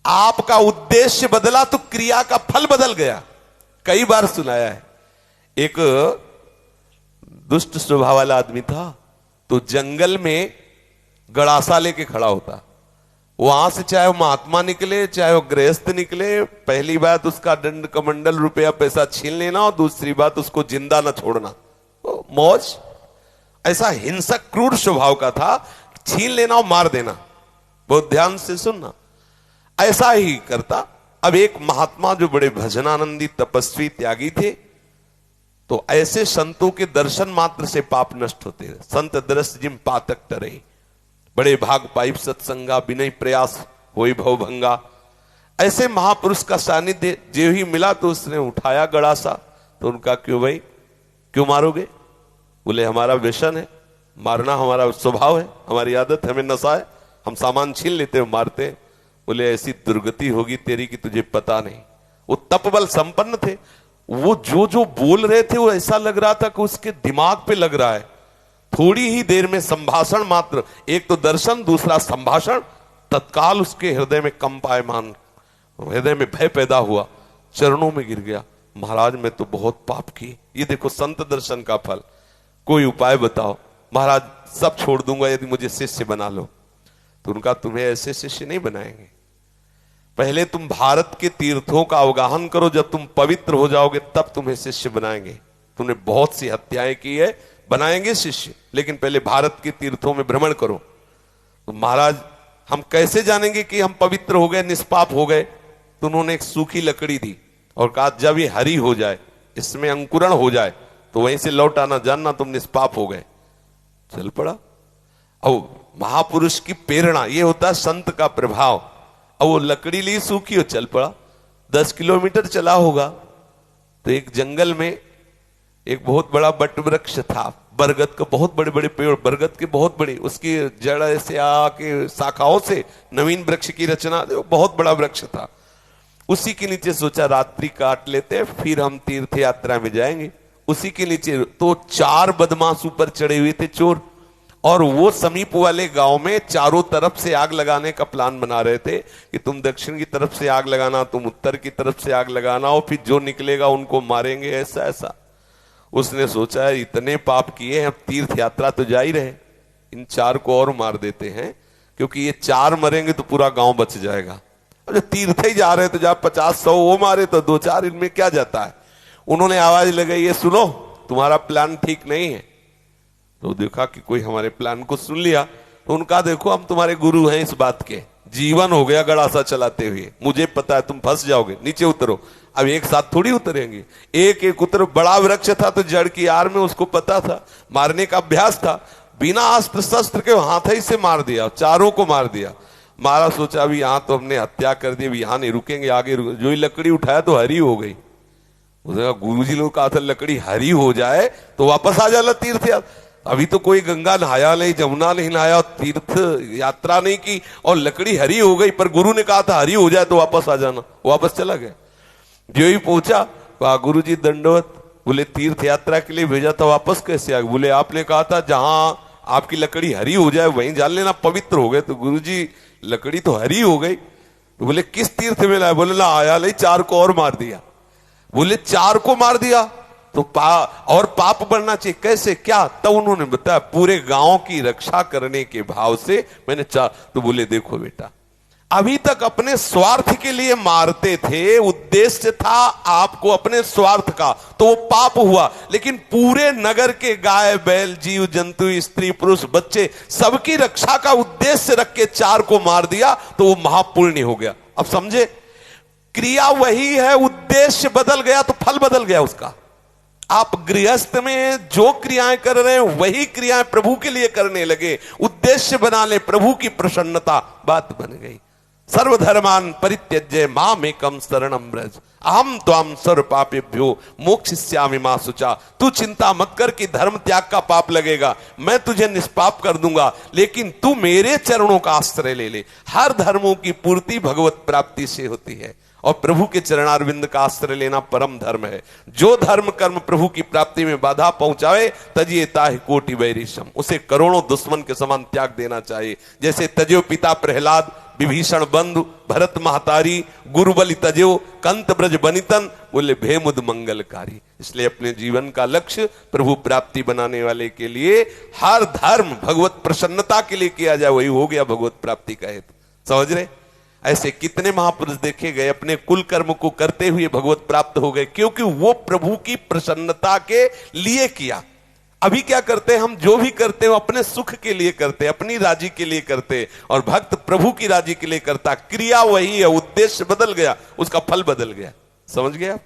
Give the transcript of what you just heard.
आपका उद्देश्य बदला तो क्रिया का फल बदल गया। कई बार सुनाया है। एक दुष्ट स्वभाव वाला आदमी था, तो जंगल में गड़ासा लेके खड़ा होता। वहां से चाहे वो महात्मा निकले चाहे वो गृहस्थ निकले, पहली बात उसका दंड कमंडल रुपया पैसा छीन लेना, और दूसरी बात उसको जिंदा ना छोड़ना। तो मौज, ऐसा हिंसक क्रूर स्वभाव का था, छीन लेना और मार देना। बहुत ध्यान से सुनना, ऐसा ही करता। अब एक महात्मा जो बड़े भजनानंदी तपस्वी त्यागी थे, तो ऐसे संतों के दर्शन मात्र से पाप नष्ट होते हैं। संत दरस जिम पातक टरे, बड़े भाग पाइप सत्संगा, विनय प्रयास होई भव भंगा। ऐसे महापुरुष का सानिध्य जो ही मिला तो उसने उठाया गड़ासा। तो उनका क्यों भाई, क्यों मारोगे? बोले हमारा व्यसन है, मारना हमारा स्वभाव है, हमारी आदत है, हमें नशा है, हम सामान छीन लेते हैं मारते हैं। बोले ऐसी दुर्गति होगी तेरी कि तुझे पता नहीं। वो तपबल संपन्न थे, वो जो जो बोल रहे थे वो ऐसा लग रहा था कि उसके दिमाग पे लग रहा है। थोड़ी ही देर में संभाषण मात्र, एक तो दर्शन दूसरा संभाषण, तत्काल उसके हृदय में कंपायमान, हृदय में भय पैदा हुआ, चरणों में गिर गया। महाराज मैं तो बहुत पाप की, ये देखो संत दर्शन का फल, कोई उपाय बताओ। महाराज सब छोड़ दूंगा यदि मुझे शिष्य बना लो। तो उनका तुम्हें ऐसे शिष्य नहीं बनाएंगे, पहले तुम भारत के तीर्थों का अवगाहन करो, जब तुम पवित्र हो जाओगे तब तुम्हें शिष्य बनाएंगे। तुमने बहुत सी हत्याएं की है, बनाएंगे शिष्य, लेकिन पहले भारत के तीर्थों में भ्रमण करो। तो महाराज हम कैसे जानेंगे कि हम पवित्र हो गए, निष्पाप हो गए? तो उन्होंने एक सूखी लकड़ी दी और कहा जब ये हरी हो जाए, इसमें अंकुरण हो जाए, तो वहीं से लौट आना, जानना तुम निष्पाप हो गए। चल पड़ा। अब महापुरुष की प्रेरणा, ये होता है संत का प्रभाव। अब वो लकड़ी ली सूखी और चल पड़ा। 10 किलोमीटर चला होगा तो एक जंगल में एक बहुत बड़ा बट वृक्ष था, बरगद का, बहुत बड़े बड़े पेड़, बरगद के बहुत बड़े, उसकी जड़ से आके शाखाओं से नवीन वृक्ष की रचना, बहुत बड़ा वृक्ष था। उसी के नीचे सोचा रात्रि काट लेते, फिर हम तीर्थ यात्रा में जाएंगे। उसी के नीचे तो 4 बदमाश ऊपर चढ़े हुए थे, चोर, और वो समीप वाले गांव में चारों तरफ से आग लगाने का प्लान बना रहे थे कि तुम दक्षिण की तरफ से आग लगाना, तुम उत्तर की तरफ से आग लगाना, और फिर जो निकलेगा उनको मारेंगे, ऐसा ऐसा। उसने सोचा है इतने पाप किए हैं, तीर्थ यात्रा तो जा ही रहे, इन 4 को और मार देते हैं, क्योंकि ये 4 मरेंगे तो पूरा गांव बच जाएगा। अब जो तीर्थ ही जा रहे हैं तो जब 50-100 वो मारे तो 2-4 इनमें क्या जाता है। उन्होंने आवाज लगाई, ये सुनो तुम्हारा प्लान ठीक नहीं है। तो देखा कि कोई हमारे प्लान को सुन लिया, तो उनका देखो हम तुम्हारे गुरु हैं इस बात के, जीवन हो गया गड़ासा चलाते हुए, मुझे पता है तुम फंस जाओगे, नीचे उतरो। अब एक साथ थोड़ी उतरेंगे, एक एक उतर। बड़ा वृक्ष था तो जड़ की आड़ में उसको पता था, मारने का अभ्यास था, बिना अस्त्र शस्त्र के हाथ ही से मार दिया, 4 को मार दिया। मारा, सोचा अभी यहां तो हमने हत्या कर दी, अभी यहां नहीं रुकेंगे, आगे जो ही लकड़ी उठाया तो हरी हो गई। गुरुजी लोग कहा था लकड़ी हरी हो जाए तो वापस आ जाना तीर्थ यात्रा। अभी तो कोई गंगा नहाया नहीं, जमुना नहीं नहाया, तीर्थ यात्रा नहीं की, और लकड़ी हरी हो गई, पर गुरु ने कहा था हरी हो जाए तो वापस आ जाना। वापस चला गया। जो ही पहुंचा, कहा गुरुजी दंडवत। बोले तीर्थ यात्रा के लिए भेजा था, वापस कैसे आ गए? बोले आपने कहा था जहां आपकी लकड़ी हरी हो जाए वहीं जान लेना, पवित्र हो गए। तो गुरुजी लकड़ी तो हरी हो गई। तो बोले किस तीर्थ में लाए? बोले ना आया नहीं, 4 को और मार दिया। बोले 4 को मार दिया तो और पाप बढ़ना चाहिए, कैसे क्या? तब उन्होंने बताया पूरे गांव की रक्षा करने के भाव से मैंने 4। तो बोले देखो बेटा, अभी तक अपने स्वार्थ के लिए मारते थे, उद्देश्य था आपको अपने स्वार्थ का, तो वो पाप हुआ। लेकिन पूरे नगर के गाय बैल जीव जंतु स्त्री पुरुष बच्चे सबकी रक्षा का उद्देश्य रख के 4 को मार दिया, तो वो महापुण्य हो गया। अब समझे, क्रिया वही है, उद्देश्य बदल गया तो फल बदल गया उसका। आप गृहस्थ में जो क्रियाएं कर रहे हैं वही क्रियाएं प्रभु के लिए करने लगे, उद्देश्य बना ले प्रभु की प्रसन्नता, बात बन गई। सर्वधर्मान परित्यज्य मामेकम शरणम व्रज अहम त्वाम सर्व पापेभ्यो मोक्षयिष्यामि मा शुचा। तू चिंता मत कर कि धर्म त्याग का पाप लगेगा, मैं तुझे निष्पाप कर दूंगा, लेकिन तू मेरे चरणों का आश्रय ले ले। हर धर्मों की पूर्ति भगवत प्राप्ति से होती है। और प्रभु के चरणारविंद का आश्रय लेना परम धर्म है। जो धर्म कर्म प्रभु की प्राप्ति में बाधा पहुंचावे तजिए ताहि कोटि वैरिशम, उसे करोड़ों दुश्मन के समान त्याग देना चाहिए। जैसे तजो पिता प्रहलाद, विभीषण बंधु, भरत महतारी, गुरुबलि तजो, कंत ब्रज बनितन, बोले भेमुद मंगलकारी। इसलिए अपने जीवन का लक्ष्य प्रभु प्राप्ति बनाने वाले के लिए हर धर्म भगवत प्रसन्नता के लिए किया जाए, वही हो गया भगवत प्राप्ति का हेतु। समझ रहे? ऐसे कितने महापुरुष देखे गए अपने कुल कर्म को करते हुए भगवत प्राप्त हो गए, क्योंकि वो प्रभु की प्रसन्नता के लिए किया। अभी क्या करते हैं हम? जो भी करते हैं अपने सुख के लिए करते हैं, अपनी राजी के लिए करते हैं, और भक्त प्रभु की राजी के लिए करता। क्रिया वही है, उद्देश्य बदल गया, उसका फल बदल गया। समझ गए आप?